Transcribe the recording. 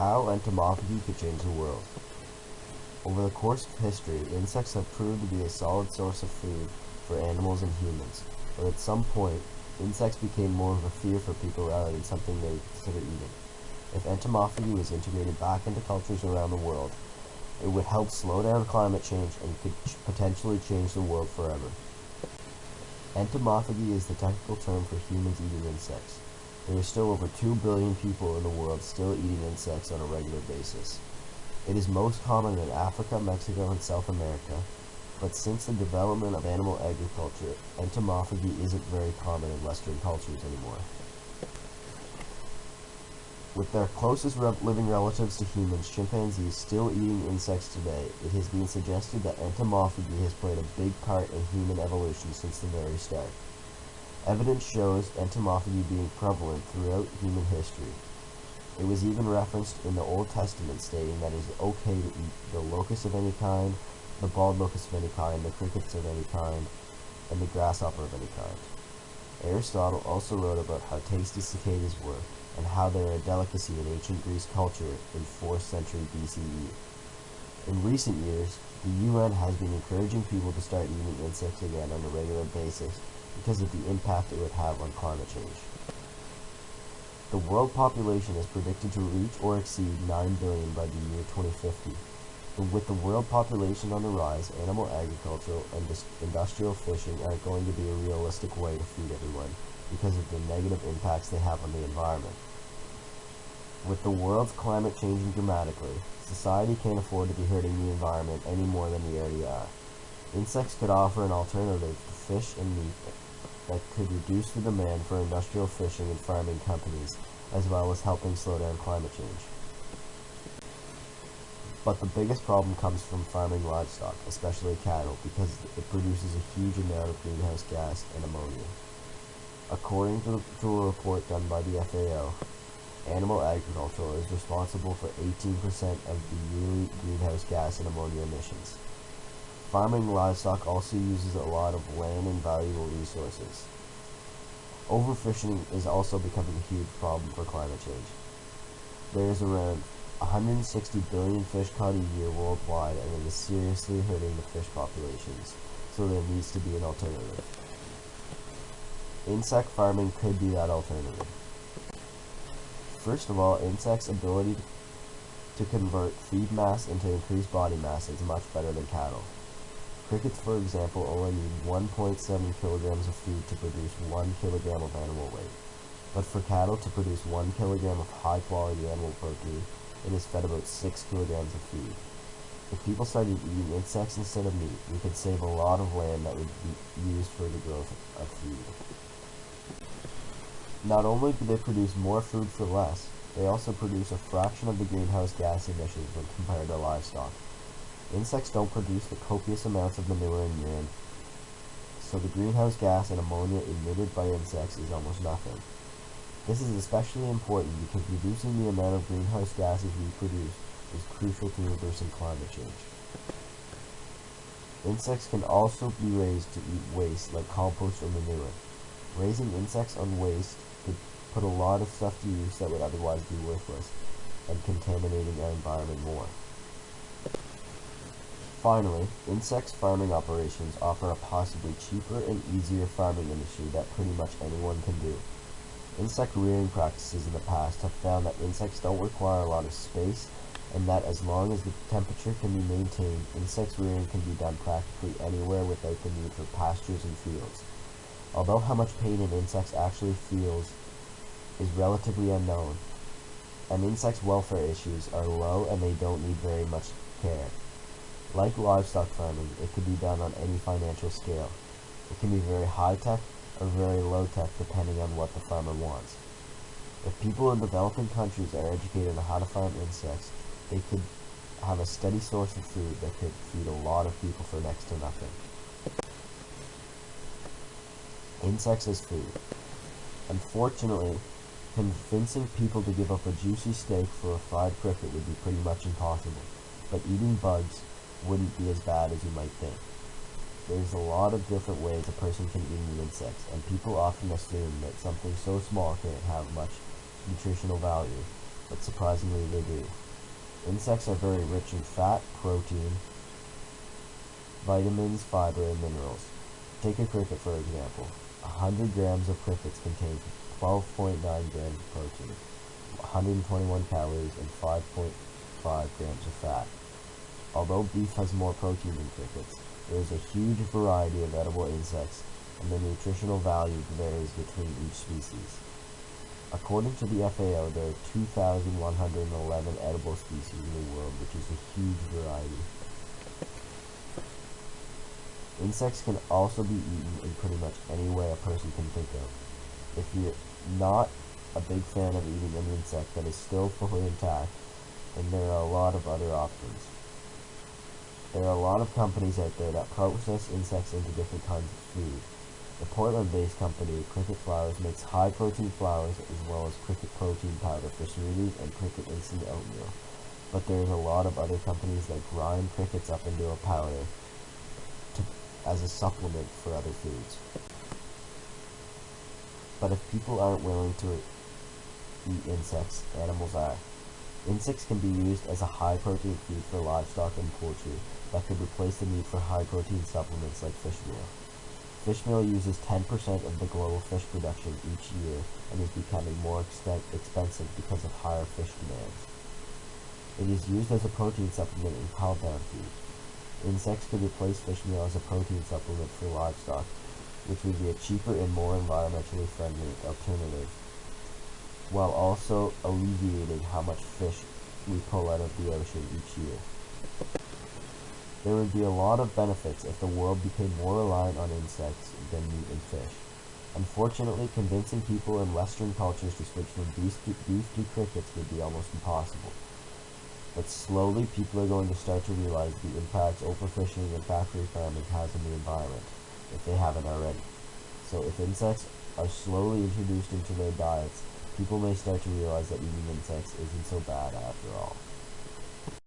How entomophagy could change the world. Over the course of history, insects have proved to be a solid source of food for animals and humans, but at some point, insects became more of a fear for people rather than something they consider eating. If entomophagy was integrated back into cultures around the world, it would help slow down climate change and could potentially change the world forever. Entomophagy is the technical term for humans eating insects. There are still over 2 billion people in the world still eating insects on a regular basis. It is most common in Africa, Mexico, and South America, but since the development of animal agriculture, entomophagy isn't very common in Western cultures anymore. With their closest living relatives to humans, chimpanzees, still eating insects today, it has been suggested that entomophagy has played a big part in human evolution since the very start. Evidence shows entomophagy being prevalent throughout human history. It was even referenced in the Old Testament stating that it is okay to eat the locust of any kind, the bald locust of any kind, the crickets of any kind, and the grasshopper of any kind. Aristotle also wrote about how tasty cicadas were, and how they were a delicacy in ancient Greece culture in 4th century BCE. In recent years, the UN has been encouraging people to start eating insects again on a regular basis because of the impact it would have on climate change. The world population is predicted to reach or exceed 9 billion by the year 2050. And with the world population on the rise, animal agriculture and industrial fishing aren't going to be a realistic way to feed everyone because of the negative impacts they have on the environment. With the world's climate changing dramatically, society can't afford to be hurting the environment any more than we already are. Insects could offer an alternative to fish and meat that could reduce the demand for industrial fishing and farming companies, as well as helping slow down climate change. But the biggest problem comes from farming livestock, especially cattle, because it produces a huge amount of greenhouse gas and ammonia. According to a report done by the FAO, animal agriculture is responsible for 18% of the yearly greenhouse gas and ammonia emissions. Farming livestock also uses a lot of land and valuable resources. Overfishing is also becoming a huge problem for climate change. There is around 160 billion fish caught a year worldwide, and it is seriously hurting the fish populations, so there needs to be an alternative. Insect farming could be that alternative. First of all, insects' ability to convert feed mass into increased body mass is much better than cattle. Crickets, for example, only need 1.7 kilograms of food to produce 1 kilogram of animal weight. But for cattle to produce 1 kilogram of high-quality animal protein, it is fed about 6 kilograms of feed. If people started eating insects instead of meat, we could save a lot of land that would be used for the growth of food. Not only do they produce more food for less, they also produce a fraction of the greenhouse gas emissions when compared to livestock. Insects don't produce the copious amounts of manure and urine, so the greenhouse gas and ammonia emitted by insects is almost nothing. This is especially important because reducing the amount of greenhouse gases we produce is crucial to reversing climate change. Insects can also be raised to eat waste like compost or manure. Raising insects on waste could put a lot of stuff to use that would otherwise be worthless and contaminating our environment more. Finally, insect farming operations offer a possibly cheaper and easier farming industry that pretty much anyone can do. Insect rearing practices in the past have found that insects don't require a lot of space, and that as long as the temperature can be maintained, insect rearing can be done practically anywhere without the need for pastures and fields. Although how much pain an insect actually feels is relatively unknown, an insect's welfare issues are low and they don't need very much care. Like livestock farming, it can be done on any financial scale. It can be very high-tech or very low-tech depending on what the farmer wants. If people in developing countries are educated on how to farm insects, they could have a steady source of food that could feed a lot of people for next to nothing. Insects as food. Unfortunately, convincing people to give up a juicy steak for a fried cricket would be pretty much impossible, but eating bugs wouldn't be as bad as you might think. There's a lot of different ways a person can eat insects, and people often assume that something so small can't have much nutritional value. but surprisingly they do. Insects are very rich in fat, protein, vitamins, fiber, and minerals. Take a cricket for example. 100 grams of crickets contain 12.9 grams of protein, 121 calories, and 5.5 grams of fat. Although beef has more protein than crickets, there is a huge variety of edible insects, and the nutritional value varies between each species. According to the FAO, there are 2,111 edible species in the world, which is a huge variety. Insects can also be eaten in pretty much any way a person can think of. If you're not a big fan of eating an insect that is still fully intact, then there are a lot of other options. There are a lot of companies out there that process insects into different kinds of food. The Portland-based company Cricket Flours makes high-protein flours as well as cricket protein powder for smoothies and cricket instant oatmeal. But there is a lot of other companies that grind crickets up into a powder as a supplement for other foods. But if people aren't willing to eat insects, animals are. Insects can be used as a high-protein feed for livestock and poultry that could replace the need for high-protein supplements like fish meal. Fish meal uses 10% of the global fish production each year and is becoming more expensive because of higher fish demands. It is used as a protein supplement in compound feed. Insects could replace fish meal as a protein supplement for livestock, which would be a cheaper and more environmentally friendly alternative, while also alleviating how much fish we pull out of the ocean each year. There would be a lot of benefits if the world became more reliant on insects than meat and fish. Unfortunately, convincing people in Western cultures to switch from beef to crickets would be almost impossible. But slowly, people are going to start to realize the impacts overfishing and factory farming has on the environment, if they haven't already. So if insects are slowly introduced into their diets, people may start to realize that eating insects isn't so bad after all.